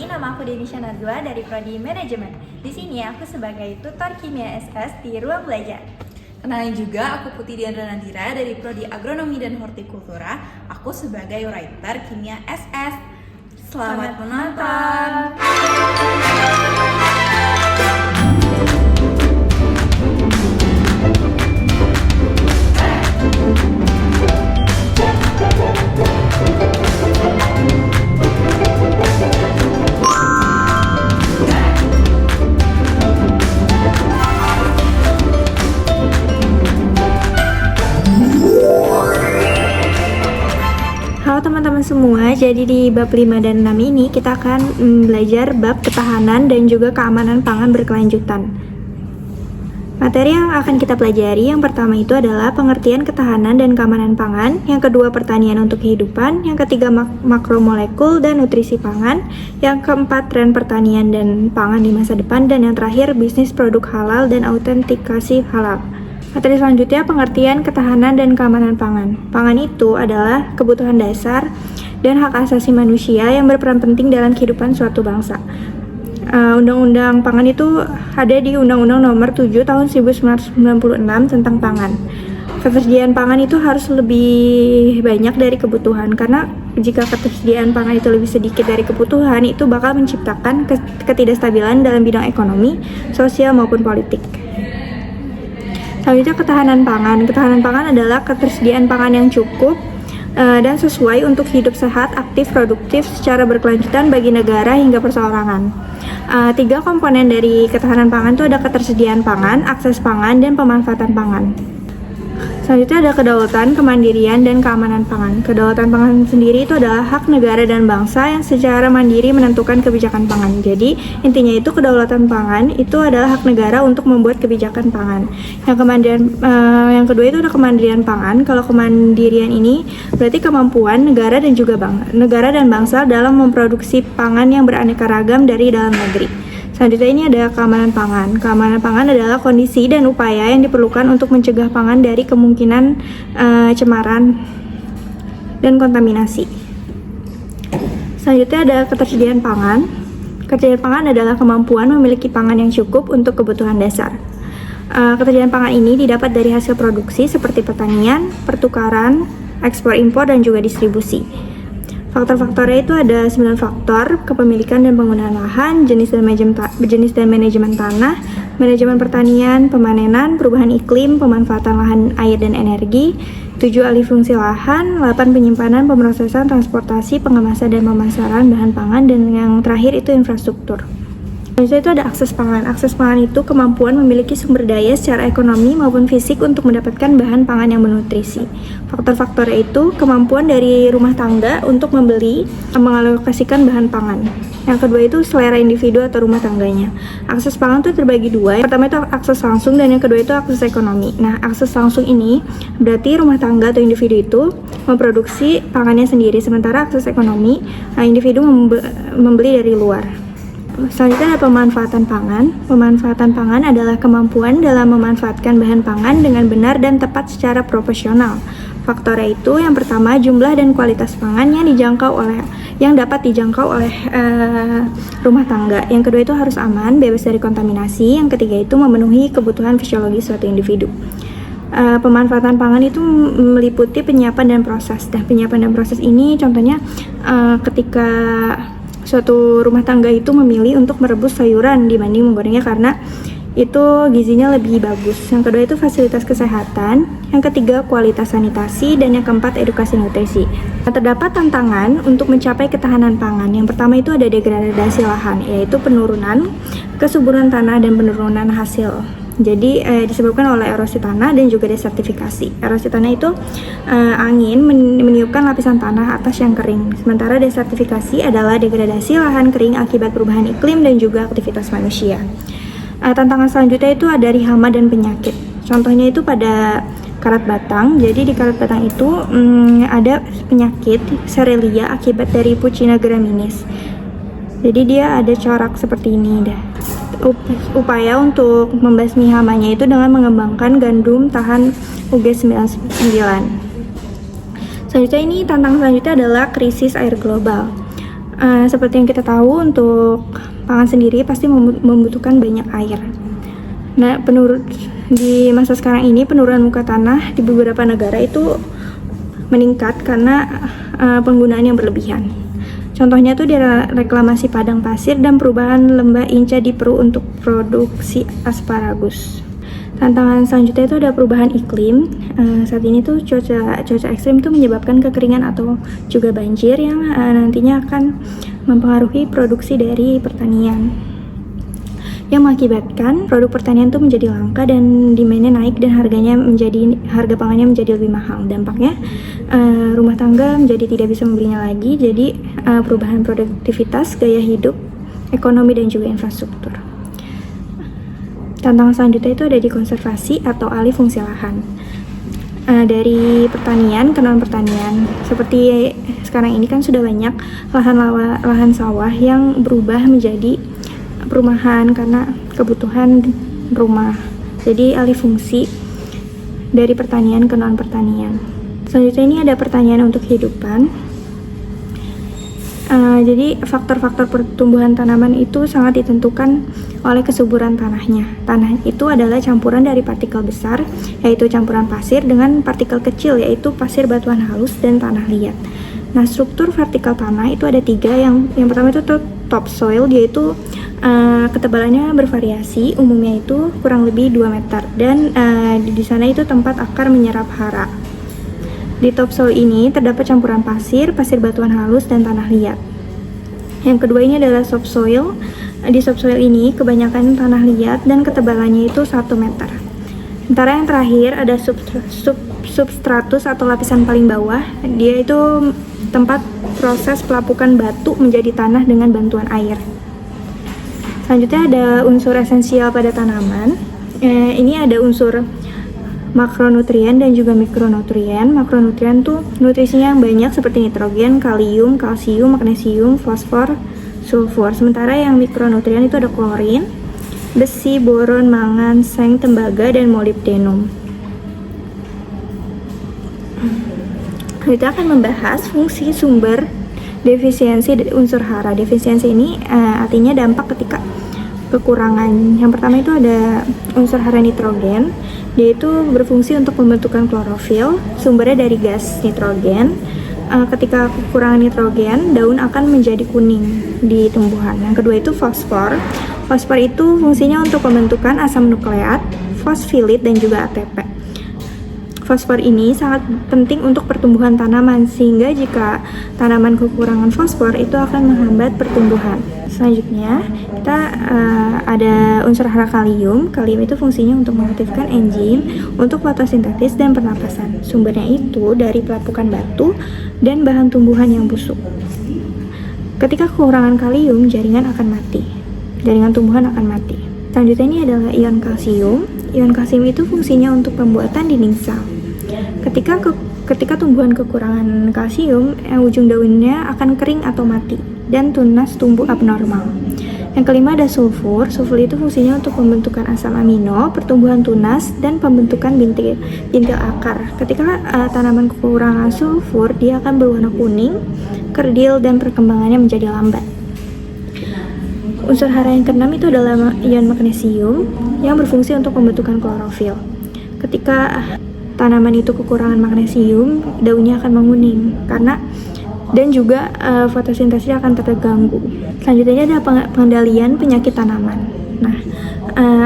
nama aku Denisha Nazwa dari Prodi Manajemen. Di sini aku sebagai tutor kimia SS di ruang belajar. Kenalin juga, aku Putih Diandra Nandira dari Prodi Agronomi dan Hortikultura. Aku sebagai writer kimia SS. Selamat menonton! Halo teman-teman semua, jadi di bab 5 dan 6 ini kita akan belajar bab ketahanan dan juga keamanan pangan berkelanjutan. Materi yang akan kita pelajari yang pertama itu adalah pengertian ketahanan dan keamanan pangan, yang kedua pertanian untuk kehidupan, yang ketiga makromolekul dan nutrisi pangan, yang keempat tren pertanian dan pangan di masa depan, dan yang terakhir bisnis produk halal dan autentikasi halal. Materi selanjutnya pengertian ketahanan dan keamanan pangan. Pangan itu adalah kebutuhan dasar dan hak asasi manusia yang berperan penting dalam kehidupan suatu bangsa. Undang-undang pangan itu ada di Undang-Undang Nomor 7 Tahun 1996 tentang pangan. Ketersediaan pangan itu harus lebih banyak dari kebutuhan, karena jika ketersediaan pangan itu lebih sedikit dari kebutuhan, itu bakal menciptakan ketidakstabilan dalam bidang ekonomi, sosial maupun politik. Selanjutnya ketahanan pangan. Ketahanan pangan adalah ketersediaan pangan yang cukup dan sesuai untuk hidup sehat, aktif, produktif secara berkelanjutan bagi negara hingga perseorangan. 3 komponen dari ketahanan pangan itu ada ketersediaan pangan, akses pangan, dan pemanfaatan pangan. Selanjutnya ada kedaulatan, kemandirian, dan keamanan pangan. Kedaulatan pangan sendiri itu adalah hak negara dan bangsa yang secara mandiri menentukan kebijakan pangan. Jadi intinya itu kedaulatan pangan itu adalah hak negara untuk membuat kebijakan pangan. Yang kedua itu ada kemandirian pangan. Kalau kemandirian ini berarti kemampuan negara dan bangsa dalam memproduksi pangan yang beraneka ragam dari dalam negeri. Selanjutnya ini ada keamanan pangan. Keamanan pangan adalah kondisi dan upaya yang diperlukan untuk mencegah pangan dari kemungkinan cemaran dan kontaminasi. Selanjutnya ada ketersediaan pangan. Ketersediaan pangan adalah kemampuan memiliki pangan yang cukup untuk kebutuhan dasar. Ketersediaan pangan ini didapat dari hasil produksi seperti pertanian, pertukaran, ekspor impor, dan juga distribusi. Faktor-faktornya itu ada 9 faktor: kepemilikan dan penggunaan lahan, jenis dan manajemen tanah, manajemen pertanian, pemanenan, perubahan iklim, pemanfaatan lahan, air, dan energi, 7 alih fungsi lahan, 8 penyimpanan, pemrosesan, transportasi, pengemasan, dan pemasaran bahan pangan, dan yang terakhir itu infrastruktur. Selanjutnya itu ada akses pangan. Akses pangan itu kemampuan memiliki sumber daya secara ekonomi maupun fisik untuk mendapatkan bahan pangan yang bernutrisi. Faktor-faktornya itu kemampuan dari rumah tangga untuk membeli, mengalokasikan bahan pangan. Yang kedua itu selera individu atau rumah tangganya. Akses pangan itu terbagi 2. Yang pertama itu akses langsung dan yang kedua itu akses ekonomi. Nah, akses langsung ini berarti rumah tangga atau individu itu memproduksi pangannya sendiri, sementara akses ekonomi, individu membeli dari luar. Selanjutnya ada pemanfaatan pangan. Pemanfaatan pangan adalah kemampuan dalam memanfaatkan bahan pangan dengan benar dan tepat secara profesional. Faktornya itu yang pertama jumlah dan kualitas pangan yang dapat dijangkau oleh rumah tangga. Yang kedua itu harus aman, bebas dari kontaminasi. Yang ketiga itu memenuhi kebutuhan fisiologis suatu individu. Pemanfaatan pangan itu meliputi penyiapan dan proses. Nah, penyiapan dan proses ini contohnya ketika suatu rumah tangga itu memilih untuk merebus sayuran dibanding menggorengnya karena itu gizinya lebih bagus. Yang kedua itu fasilitas kesehatan, yang ketiga kualitas sanitasi, dan yang keempat edukasi nutrisi. Terdapat tantangan untuk mencapai ketahanan pangan. Yang pertama itu ada degradasi lahan, yaitu penurunan kesuburan tanah dan penurunan hasil. Jadi disebabkan oleh erosi tanah dan juga desertifikasi. Erosi tanah itu angin meniupkan lapisan tanah atas yang kering. Sementara desertifikasi adalah degradasi lahan kering akibat perubahan iklim dan juga aktivitas manusia. Tantangan selanjutnya itu ada dari hama dan penyakit. Contohnya itu pada karat batang. Jadi di karat batang itu ada penyakit Serralia akibat dari Pucina graminis. Jadi dia ada corak seperti ini dah. Upaya untuk membasmi hamanya itu dengan mengembangkan gandum tahan UG99. Selanjutnya ini tantangan selanjutnya adalah krisis air global. Seperti yang kita tahu, untuk pangan sendiri pasti membutuhkan banyak air. Nah, di masa sekarang ini penurunan muka tanah di beberapa negara itu meningkat karena penggunaan yang berlebihan. Contohnya tuh di reklamasi padang pasir dan perubahan lembah Inca di Peru untuk produksi asparagus. Tantangan selanjutnya itu ada perubahan iklim. Saat ini tuh cuaca ekstrim tuh menyebabkan kekeringan atau juga banjir yang nantinya akan mempengaruhi produksi dari pertanian, yang mengakibatkan produk pertanian tuh menjadi langka dan demand-nya naik dan harga pangannya menjadi lebih mahal. Dampaknya rumah tangga menjadi tidak bisa membelinya lagi. Jadi perubahan produktivitas, gaya hidup, ekonomi dan juga infrastruktur. Tantangan selanjutnya itu ada di konservasi atau alih fungsi lahan. Dari pertanian ke non pertanian, seperti sekarang ini kan sudah banyak lahan sawah yang berubah menjadi perumahan karena kebutuhan rumah. Jadi alih fungsi dari pertanian ke non pertanian. Selanjutnya ini ada pertanian untuk kehidupan. Jadi faktor-faktor pertumbuhan tanaman itu sangat ditentukan oleh kesuburan tanahnya. Tanah itu adalah campuran dari partikel besar, yaitu campuran pasir, dengan partikel kecil, yaitu pasir batuan halus dan tanah liat. Nah, struktur vertikal tanah itu ada 3. Yang pertama itu topsoil, yaitu ketebalannya bervariasi, umumnya itu kurang lebih 2 meter, dan di sana itu tempat akar menyerap hara. Di topsoil ini terdapat campuran pasir batuan halus, dan tanah liat. Yang kedua ini adalah subsoil. Di subsoil ini kebanyakan tanah liat dan ketebalannya itu 1 meter. Sementara yang terakhir ada substratus atau lapisan paling bawah. Dia itu tempat proses pelapukan batu menjadi tanah dengan bantuan air. Selanjutnya ada unsur esensial pada tanaman. Ini ada unsur makronutrien dan juga mikronutrien. Makronutrien tuh nutrisinya yang banyak seperti nitrogen, kalium, kalsium, magnesium, fosfor, sulfur. Sementara yang mikronutrien itu ada klorin, besi, boron, mangan, seng, tembaga, dan molibdenum. Kita akan membahas fungsi sumber defisiensi unsur hara. Defisiensi ini artinya dampak ketika kekurangan. Yang pertama itu ada unsur hara nitrogen. Dia itu berfungsi untuk pembentukan klorofil, sumbernya dari gas nitrogen. Ketika kekurangan nitrogen, daun akan menjadi kuning di tumbuhan. Yang kedua itu fosfor. Fosfor itu fungsinya untuk pembentukan asam nukleat, fosfilit, dan juga ATP. Fosfor ini sangat penting untuk pertumbuhan tanaman, sehingga jika tanaman kekurangan fosfor itu akan menghambat pertumbuhan. Selanjutnya kita ada unsur hara kalium. Kalium itu fungsinya untuk mengaktifkan enzim untuk fotosintesis dan pernapasan. Sumbernya itu dari pelapukan batu dan bahan tumbuhan yang busuk. Ketika kekurangan kalium, jaringan tumbuhan akan mati. Selanjutnya ini adalah ion kalsium. Ion kalsium itu fungsinya untuk pembuatan dinding sel. Ketika tumbuhan kekurangan kalsium, ujung daunnya akan kering atau mati dan tunas tumbuh abnormal. Yang kelima ada sulfur. Sulfur itu fungsinya untuk pembentukan asam amino, pertumbuhan tunas, dan pembentukan bintil akar. Ketika tanaman kekurangan sulfur, dia akan berwarna kuning, kerdil, dan perkembangannya menjadi lambat. Unsur hara yang keenam itu adalah ion magnesium yang berfungsi untuk pembentukan klorofil. Ketika tanaman itu kekurangan magnesium, daunnya akan menguning dan juga fotosintesis akan terganggu. Selanjutnya ada pengendalian penyakit tanaman. Nah,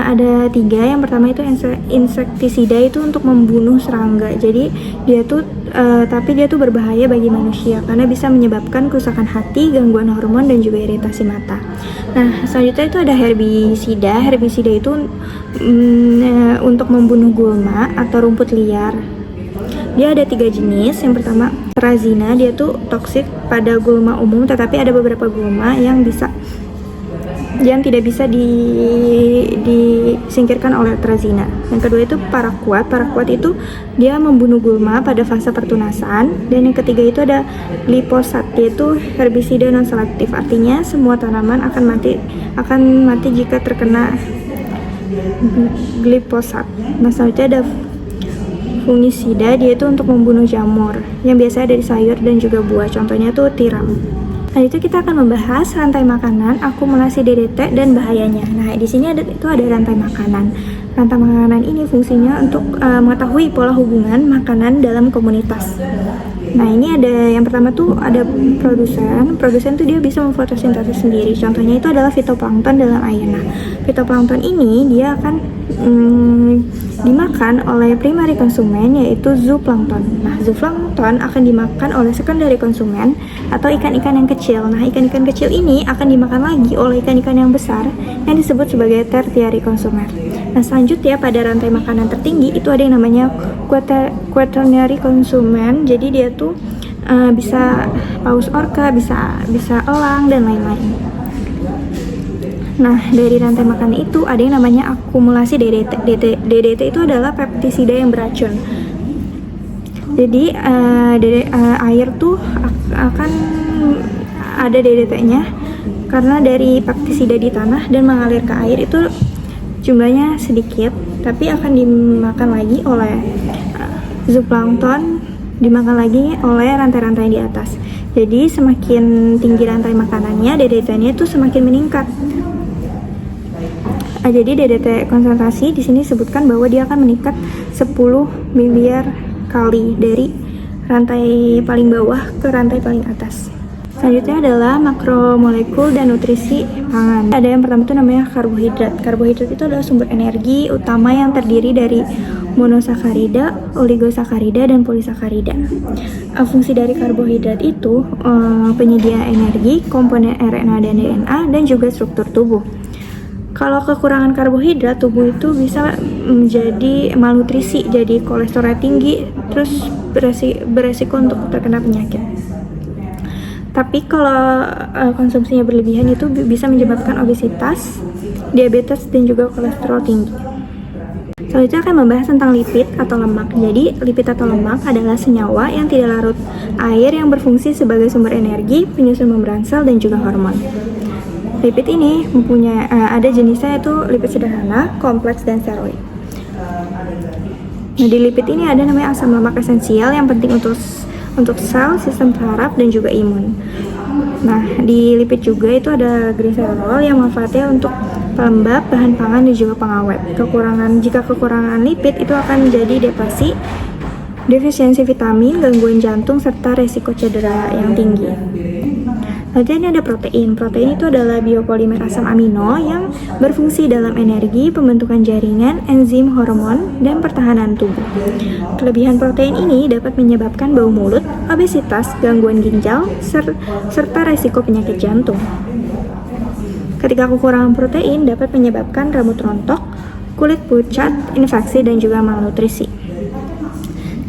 ada 3. Yang pertama itu insektisida, itu untuk membunuh serangga. Jadi dia tuh berbahaya bagi manusia karena bisa menyebabkan kerusakan hati, gangguan hormon, dan juga iritasi mata. Nah, selanjutnya itu ada herbisida. Herbisida itu untuk membunuh gulma atau rumput liar. Dia ada 3 jenis. Yang pertama terazina, dia tuh toksik pada gulma umum, tetapi ada beberapa gulma yang tidak bisa disingkirkan oleh terazina. Yang kedua itu paraquat. Paraquat itu dia membunuh gulma pada fase pertunasan. Dan yang ketiga itu ada glifosat, yaitu herbisida non selektif. Artinya semua tanaman akan mati jika terkena glifosat. Nah, selanjutnya ada fungisida, dia itu untuk membunuh jamur yang biasanya ada di sayur dan juga buah. Contohnya tuh tiram. Selanjutnya kita akan membahas rantai makanan, akumulasi DDT, dan bahayanya. Nah, di sini ada rantai makanan. Rantai makanan ini fungsinya untuk mengetahui pola hubungan makanan dalam komunitas. Nah, ini ada yang pertama tuh ada produsen. Produsen tuh dia bisa memfotosintesis sendiri. Contohnya itu adalah fitoplankton dalam air. Nah, fitoplankton ini dia akan dimakan oleh primary konsumen, yaitu zooplankton. Nah, zooplankton akan dimakan oleh secondary konsumen atau ikan-ikan yang kecil. Nah, ikan-ikan kecil ini akan dimakan lagi oleh ikan-ikan yang besar yang disebut sebagai tertiary konsumen. Nah, selanjutnya pada rantai makanan tertinggi itu ada yang namanya quaternary konsumen. Jadi dia tuh bisa paus orca, bisa elang dan lain-lain. Nah, dari rantai makanan itu ada yang namanya akumulasi DDT. DDT itu adalah peptisida yang beracun. Jadi air tuh akan ada DDT-nya karena dari peptisida di tanah dan mengalir ke air itu jumlahnya sedikit, tapi akan dimakan lagi oleh zooplankton, dimakan lagi oleh rantai-rantai di atas. Jadi semakin tinggi rantai makanannya, DDT-nya itu semakin meningkat. Jadi DDT konsentrasi di sini disebutkan bahwa dia akan meningkat 10 miliar kali dari rantai paling bawah ke rantai paling atas. Selanjutnya adalah makromolekul dan nutrisi pangan. Ada yang pertama itu namanya karbohidrat. Karbohidrat itu adalah sumber energi utama yang terdiri dari monosakarida, oligosakarida, dan polisakarida. Fungsi dari karbohidrat itu penyedia energi, komponen RNA dan DNA, dan juga struktur tubuh. Kalau kekurangan karbohidrat, tubuh itu bisa menjadi malnutrisi, jadi kolesterol tinggi, terus beresiko untuk terkena penyakit. Tapi kalau konsumsinya berlebihan itu bisa menyebabkan obesitas, diabetes, dan juga kolesterol tinggi. Selanjutnya akan membahas tentang lipid atau lemak. Jadi, lipid atau lemak adalah senyawa yang tidak larut air yang berfungsi sebagai sumber energi, penyusun membran sel, dan juga hormon. Lipid ini mempunyai ada jenisnya yaitu lipid sederhana, kompleks, dan steroid. Nah, di lipid ini ada namanya asam lemak esensial yang penting untuk sel, sistem saraf, dan juga imun. Nah, di lipid juga itu ada gliserol yang manfaatnya untuk pelembab, bahan pangan, dan juga pengawet. Jika kekurangan lipid itu akan menjadi defisiensi vitamin, gangguan jantung, serta resiko cedera yang tinggi. Selanjutnya ini ada protein. Protein itu adalah biopolimer asam amino yang berfungsi dalam energi, pembentukan jaringan, enzim, hormon, dan pertahanan tubuh. Kelebihan protein ini dapat menyebabkan bau mulut, obesitas, gangguan ginjal, serta resiko penyakit jantung. Ketika kekurangan protein dapat menyebabkan rambut rontok, kulit pucat, infeksi, dan juga malnutrisi.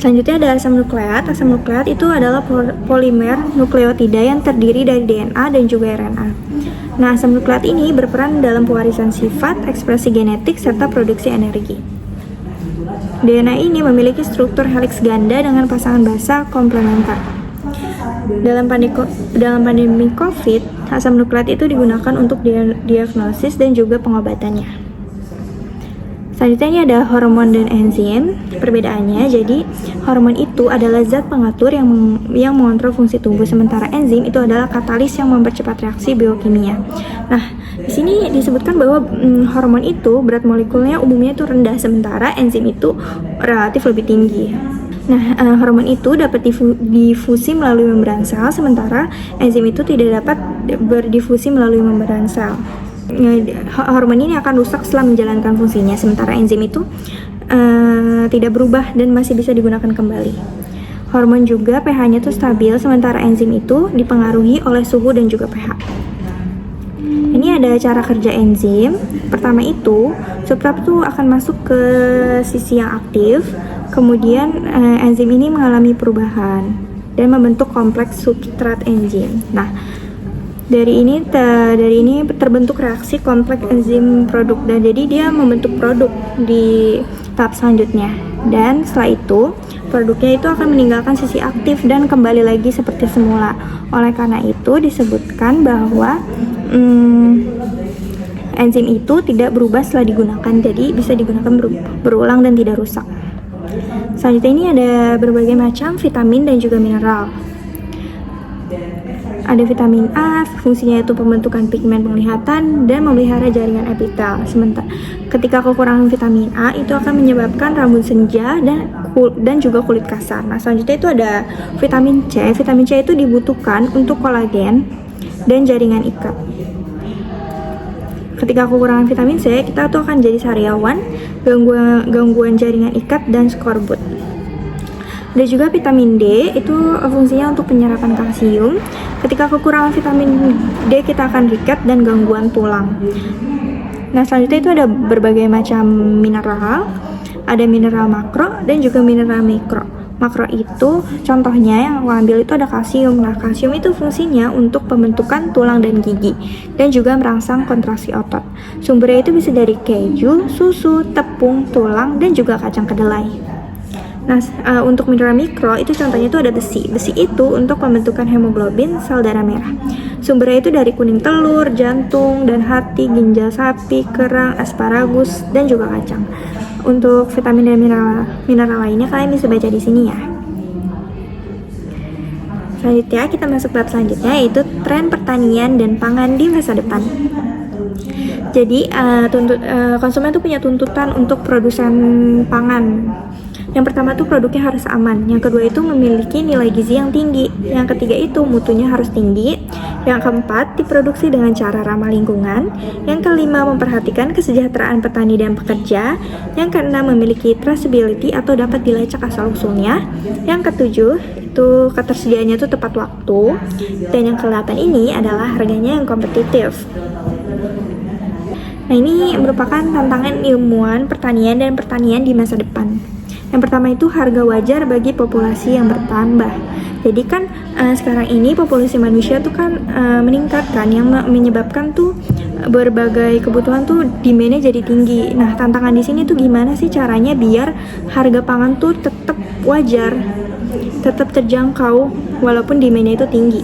Selanjutnya ada asam nukleat. Asam nukleat itu adalah polimer nukleotida yang terdiri dari DNA dan juga RNA. Nah, asam nukleat ini berperan dalam pewarisan sifat, ekspresi genetik, serta produksi energi. DNA ini memiliki struktur heliks ganda dengan pasangan basa komplementer. Dalam pandemi COVID, asam nukleat itu digunakan untuk diagnosis dan juga pengobatannya. Selanjutnya ini ada hormon dan enzim. Perbedaannya, jadi hormon itu adalah zat pengatur yang mengontrol fungsi tubuh, sementara enzim itu adalah katalis yang mempercepat reaksi biokimia. Nah, di sini disebutkan bahwa hormon itu berat molekulnya umumnya itu rendah, sementara enzim itu relatif lebih tinggi. Nah, hormon itu dapat difusi melalui membran sel, sementara enzim itu tidak dapat berdifusi melalui membran sel. Hormon ini akan rusak setelah menjalankan fungsinya, sementara enzim itu tidak berubah dan masih bisa digunakan kembali. Hormon juga pH-nya itu stabil, sementara enzim itu dipengaruhi oleh suhu dan juga pH. Ini ada cara kerja enzim. Pertama itu, substrat itu akan masuk ke sisi yang aktif, kemudian enzim ini mengalami perubahan dan membentuk kompleks substrat enzim. Nah, dari ini terbentuk reaksi kompleks enzim produk, dan jadi dia membentuk produk di tahap selanjutnya. Dan setelah itu produknya itu akan meninggalkan sisi aktif dan kembali lagi seperti semula. Oleh karena itu disebutkan bahwa enzim itu tidak berubah setelah digunakan, jadi bisa digunakan berulang dan tidak rusak. Selanjutnya ini ada berbagai macam vitamin dan juga mineral. Ada vitamin A, fungsinya itu pembentukan pigmen penglihatan dan memelihara jaringan epitel. Sementara ketika kekurangan vitamin A itu akan menyebabkan rambut senja dan juga kulit kasar. Nah, selanjutnya itu ada vitamin C. Vitamin C itu dibutuhkan untuk kolagen dan jaringan ikat. Ketika kekurangan vitamin C, kita tuh akan jadi sariawan, gangguan jaringan ikat, dan skorbut. Ada juga vitamin D, itu fungsinya untuk penyerapan kalsium. Ketika kekurangan vitamin D, kita akan riket dan gangguan tulang. Nah, selanjutnya itu ada berbagai macam mineral. Ada mineral makro dan juga mineral mikro. Makro itu contohnya yang aku ambil itu ada kalsium. Nah, kalsium itu fungsinya untuk pembentukan tulang dan gigi dan juga merangsang kontraksi otot. Sumbernya itu bisa dari keju, susu, tepung, tulang, dan juga kacang kedelai. Nah, untuk mineral mikro itu contohnya itu ada besi. Besi itu untuk pembentukan hemoglobin sel darah merah. Sumbernya itu dari kuning telur, jantung, dan hati, ginjal sapi, kerang, asparagus, dan juga kacang. Untuk vitamin dan mineral lainnya kalian bisa baca di sini ya. Selanjutnya kita masuk bab selanjutnya, yaitu tren pertanian dan pangan di masa depan. Jadi konsumen tuh punya tuntutan untuk produsen pangan. Yang pertama tuh produknya harus aman. Yang kedua itu memiliki nilai gizi yang tinggi. Yang ketiga itu mutunya harus tinggi. Yang keempat diproduksi dengan cara ramah lingkungan. Yang kelima memperhatikan kesejahteraan petani dan pekerja. Yang keenam memiliki traceability atau dapat dilacak asal usulnya. Yang ketujuh itu ketersediaannya tuh tepat waktu. Dan yang ke-8 ini adalah harganya yang kompetitif. Nah, ini merupakan tantangan ilmuwan pertanian dan pertanian di masa depan. Yang pertama itu harga wajar bagi populasi yang bertambah. Jadi kan sekarang ini populasi manusia tuh kan meningkat kan, yang menyebabkan tuh berbagai kebutuhan tuh demand-nya jadi tinggi. Nah, tantangan di sini tuh gimana sih caranya biar harga pangan tuh tetap wajar, tetap terjangkau walaupun demand-nya itu tinggi.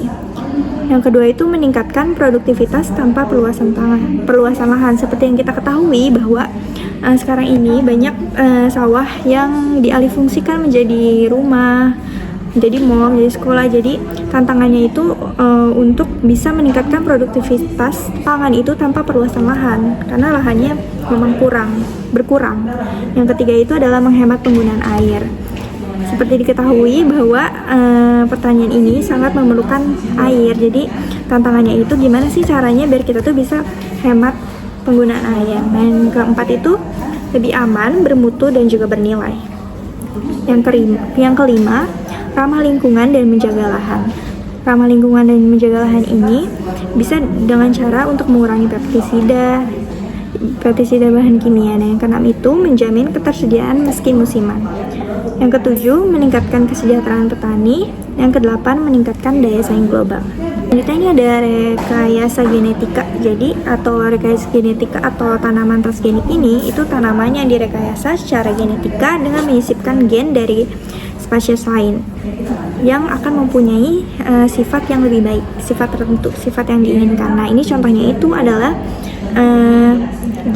Yang kedua itu meningkatkan produktivitas tanpa perluasan lahan. Seperti yang kita ketahui bahwa sekarang ini banyak sawah yang dialihfungsikan menjadi rumah, menjadi mall, menjadi sekolah. Jadi tantangannya itu untuk bisa meningkatkan produktivitas pangan itu tanpa perluasan lahan, karena lahannya memang berkurang. Yang ketiga itu adalah menghemat penggunaan air. Seperti diketahui bahwa pertanian ini sangat memerlukan air. Jadi tantangannya itu gimana sih caranya biar kita tuh bisa hemat penggunaan air. Dan keempat itu lebih aman, bermutu, dan juga bernilai. Yang kelima, ramah lingkungan dan menjaga lahan. Ramah lingkungan dan menjaga lahan ini bisa dengan cara untuk mengurangi pestisida bahan kimia. Dan yang keenam itu menjamin ketersediaan meski musiman. Yang ketujuh, meningkatkan kesejahteraan petani. Yang kedelapan, meningkatkan daya saing global. Selanjutnya ini ada rekayasa genetika. Jadi rekayasa genetika atau tanaman transgenik ini itu tanaman yang direkayasa secara genetika dengan menyisipkan gen dari spesies lain yang akan mempunyai sifat yang lebih baik, sifat tertentu, sifat yang diinginkan. Nah, ini contohnya itu adalah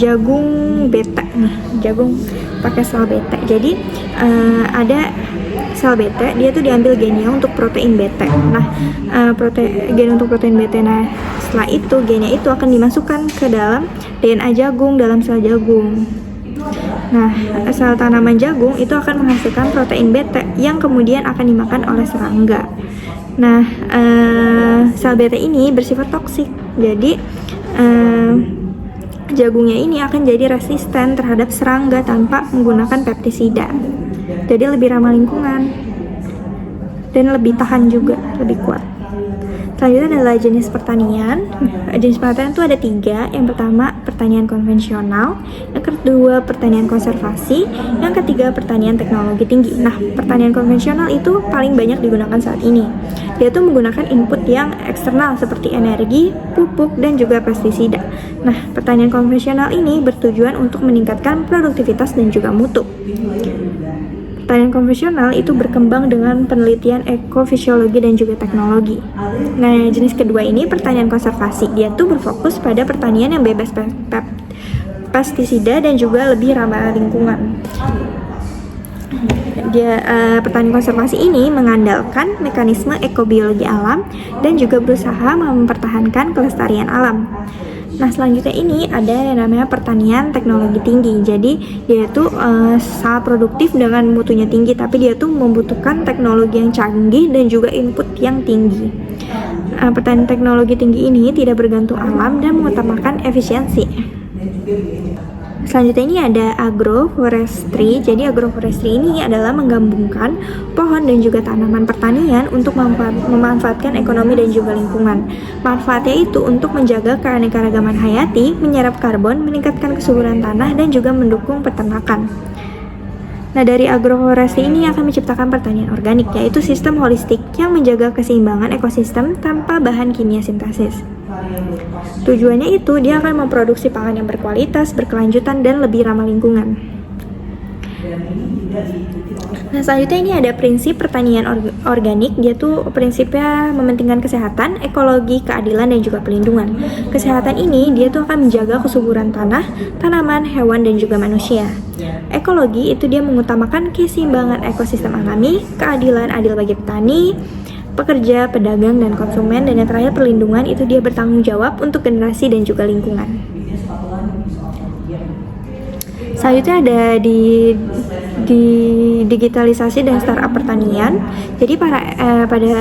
jagung beta nih, jagung pakai sel beta. Jadi ada sel beta, dia tuh diambil gennya untuk protein beta. Nah, gen untuk protein beta. Nah, setelah itu gennya itu akan dimasukkan ke dalam DNA jagung, dalam sel jagung. Nah, sel tanaman jagung itu akan menghasilkan protein beta yang kemudian akan dimakan oleh serangga. Nah, sel beta ini bersifat toksik. Jadi jagungnya ini akan jadi resisten terhadap serangga tanpa menggunakan pestisida. Jadi lebih ramah lingkungan dan lebih tahan juga, lebih kuat. Selanjutnya adalah jenis pertanian. Jenis pertanian itu ada 3. Yang pertama pertanian konvensional, yang kedua pertanian konservasi, yang ketiga pertanian teknologi tinggi. Nah, pertanian konvensional itu paling banyak digunakan saat ini. Dia tuh menggunakan input yang eksternal seperti energi, pupuk, dan juga pestisida. Nah, pertanian konvensional ini bertujuan untuk meningkatkan produktivitas dan juga mutu. Pertanian konvensional itu berkembang dengan penelitian ekofisiologi dan juga teknologi. Nah, jenis kedua ini pertanian konservasi. Dia tuh berfokus pada pertanian yang bebas pestisida dan juga lebih ramah lingkungan. Petani konservasi ini mengandalkan mekanisme ekobiologi alam dan juga berusaha mempertahankan kelestarian alam. Nah, selanjutnya ini ada yang namanya pertanian teknologi tinggi. Jadi dia itu sangat produktif dengan mutunya tinggi, tapi dia tuh membutuhkan teknologi yang canggih dan juga input yang tinggi. Pertanian teknologi tinggi ini tidak bergantung alam dan mengutamakan efisiensi. Selanjutnya ini ada agroforestry. Jadi agroforestry ini adalah menggabungkan pohon dan juga tanaman pertanian untuk memanfaatkan ekonomi dan juga lingkungan. Manfaatnya itu untuk menjaga keanekaragaman hayati, menyerap karbon, meningkatkan kesuburan tanah, dan juga mendukung peternakan. Nah, dari agroforestry ini akan menciptakan pertanian organik, yaitu sistem holistik yang menjaga keseimbangan ekosistem tanpa bahan kimia sintesis. Tujuannya itu dia akan memproduksi pangan yang berkualitas, berkelanjutan, dan lebih ramah lingkungan. Nah, selanjutnya ini ada prinsip pertanian organik. Dia tuh prinsipnya mementingkan kesehatan, ekologi, keadilan, dan juga pelindungan. Kesehatan ini dia tuh akan menjaga kesuburan tanah, tanaman, hewan, dan juga manusia. Ekologi itu dia mengutamakan keseimbangan ekosistem alami, keadilan adil bagi petani, pekerja, pedagang, dan konsumen, dan yang terakhir perlindungan itu dia bertanggung jawab untuk generasi dan juga lingkungan. Selanjutnya ada di digitalisasi dan startup pertanian. Jadi pada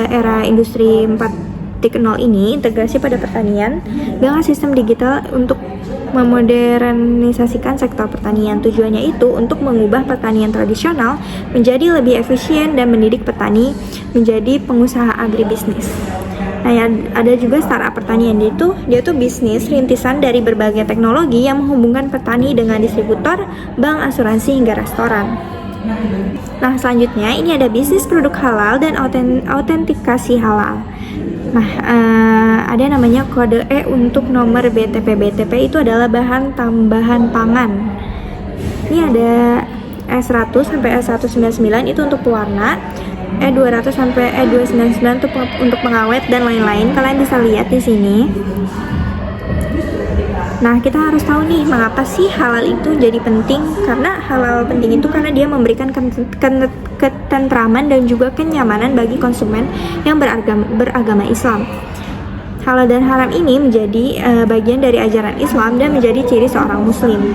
era industri 4.0 ini, integrasi pada pertanian dengan sistem digital untuk memodernisasikan sektor pertanian. Tujuannya itu untuk mengubah pertanian tradisional menjadi lebih efisien dan mendidik petani menjadi pengusaha agribisnis. Nah, ada juga startup pertanian. Dia tuh bisnis rintisan dari berbagai teknologi yang menghubungkan petani dengan distributor, bank, asuransi, hingga restoran. Nah, selanjutnya ini ada bisnis produk halal dan autentikasi halal. Nah, ada namanya kode E untuk nomor BTP. BTP itu adalah bahan tambahan pangan. Ini ada E100 sampai E199 itu untuk pewarna, E200 sampai E299 itu untuk pengawet dan lain-lain. Kalian bisa lihat di sini. Nah, kita harus tahu nih, mengapa sih halal itu jadi penting? Karena halal penting itu karena dia memberikan ketentraman dan juga kenyamanan bagi konsumen yang beragama Islam. Halal dan haram ini menjadi bagian dari ajaran Islam dan menjadi ciri seorang muslim.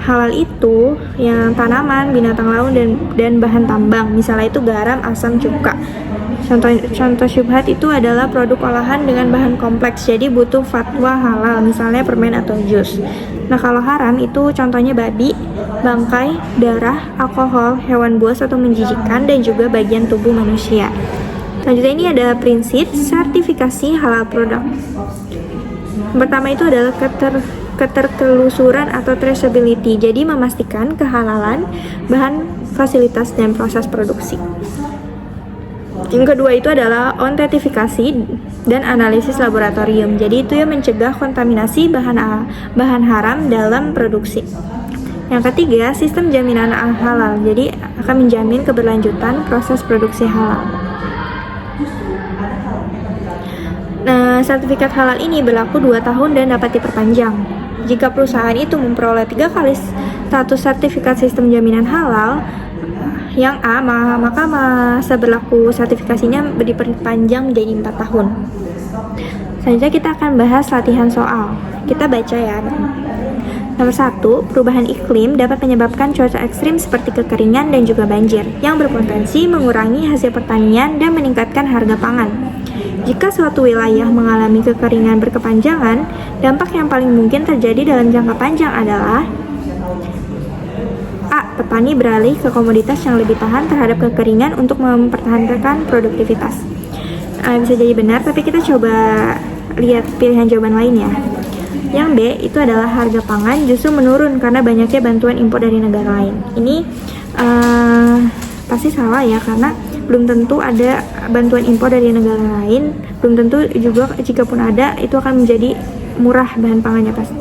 Halal itu yang tanaman, binatang laut, dan bahan tambang, misalnya itu garam, asam, cuka. Contoh syubhat itu adalah produk olahan dengan bahan kompleks, jadi butuh fatwa halal, misalnya permen atau jus. Nah, kalau haram itu contohnya babi, bangkai, darah, alkohol, hewan buas atau menjijikkan, dan juga bagian tubuh manusia. Selanjutnya ini ada prinsip sertifikasi halal produk. Pertama itu adalah ketertelusuran atau traceability, jadi memastikan kehalalan bahan, fasilitas, dan proses produksi. Yang kedua itu adalah autentifikasi dan analisis laboratorium. Jadi itu yang mencegah kontaminasi bahan haram dalam produksi. Yang ketiga, sistem jaminan halal. Jadi akan menjamin keberlanjutan proses produksi halal. Nah, sertifikat halal ini berlaku 2 tahun dan dapat diperpanjang. Jika perusahaan itu memperoleh 3 kali status sertifikat sistem jaminan halal yang A, maka masa berlaku sertifikasinya diperpanjang menjadi 4 tahun. Selanjutnya kita akan bahas latihan soal. Kita baca ya. Nomor 1, perubahan iklim dapat menyebabkan cuaca ekstrim seperti kekeringan dan juga banjir, yang berpotensi mengurangi hasil pertanian dan meningkatkan harga pangan. Jika suatu wilayah mengalami kekeringan berkepanjangan, dampak yang paling mungkin terjadi dalam jangka panjang adalah A. Petani beralih ke komoditas yang lebih tahan terhadap kekeringan untuk mempertahankan produktivitas. Bisa jadi benar, tapi kita coba lihat pilihan jawaban lainnya. Yang B itu adalah harga pangan justru menurun karena banyaknya bantuan impor dari negara lain. Ini pasti salah ya, karena belum tentu ada bantuan impor dari negara lain. Belum tentu juga jika pun ada itu akan menjadi murah bahan pangannya pasti.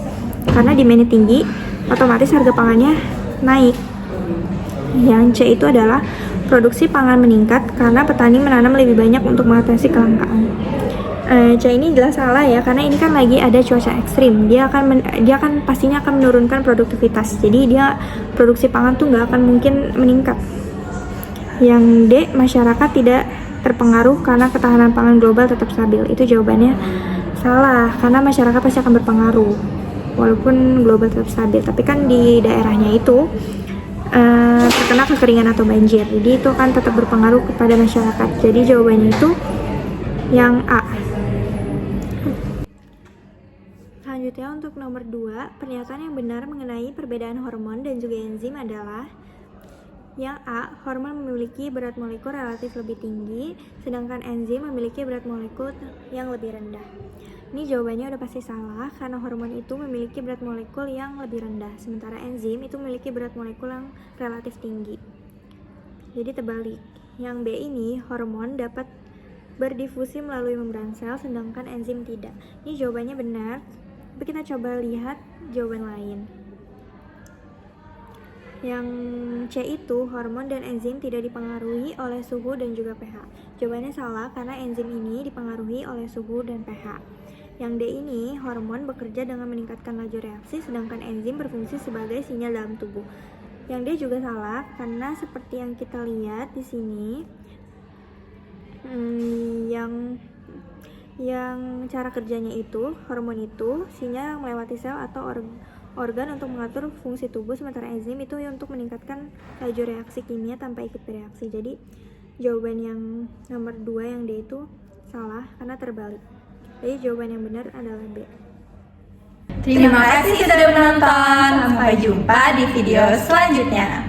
Karena demand-nya tinggi, otomatis harga pangannya naik. Yang C itu adalah produksi pangan meningkat karena petani menanam lebih banyak untuk mengatasi kelangkaan. C ini jelas salah ya, karena ini kan lagi ada cuaca ekstrim. Dia akan pastinya akan menurunkan produktivitas. Jadi dia produksi pangan tuh nggak akan mungkin meningkat. Yang D, masyarakat tidak terpengaruh karena ketahanan pangan global tetap stabil. Itu jawabannya salah, karena masyarakat pasti akan berpengaruh walaupun global tetap stabil. Tapi kan di daerahnya itu terkena kekeringan atau banjir, jadi itu akan tetap berpengaruh kepada masyarakat. Jadi jawabannya itu yang A. Selanjutnya untuk nomor 2, pernyataan yang benar mengenai perbedaan hormon dan juga enzim adalah yang A, hormon memiliki berat molekul relatif lebih tinggi, sedangkan enzim memiliki berat molekul yang lebih rendah. Ini jawabannya udah pasti salah, karena hormon itu memiliki berat molekul yang lebih rendah, sementara enzim itu memiliki berat molekul yang relatif tinggi. Jadi terbalik. Yang B ini, hormon dapat berdifusi melalui membran sel, sedangkan enzim tidak. Ini jawabannya benar, tapi kita coba lihat jawaban lain. Yang C itu, hormon dan enzim tidak dipengaruhi oleh suhu dan juga pH. Jawabannya salah, karena enzim ini dipengaruhi oleh suhu dan pH. Yang D ini, hormon bekerja dengan meningkatkan laju reaksi, sedangkan enzim berfungsi sebagai sinyal dalam tubuh. Yang D juga salah, karena seperti yang kita lihat di sini, yang cara kerjanya itu, hormon itu sinyal melewati sel atau organ untuk mengatur fungsi tubuh, sementara enzim itu untuk meningkatkan laju reaksi kimia tanpa ikut bereaksi. Jadi jawaban yang nomor 2 yang D itu salah, karena terbalik. Jadi jawaban yang benar adalah B. Terima kasih sudah menonton. Sampai jumpa di video selanjutnya.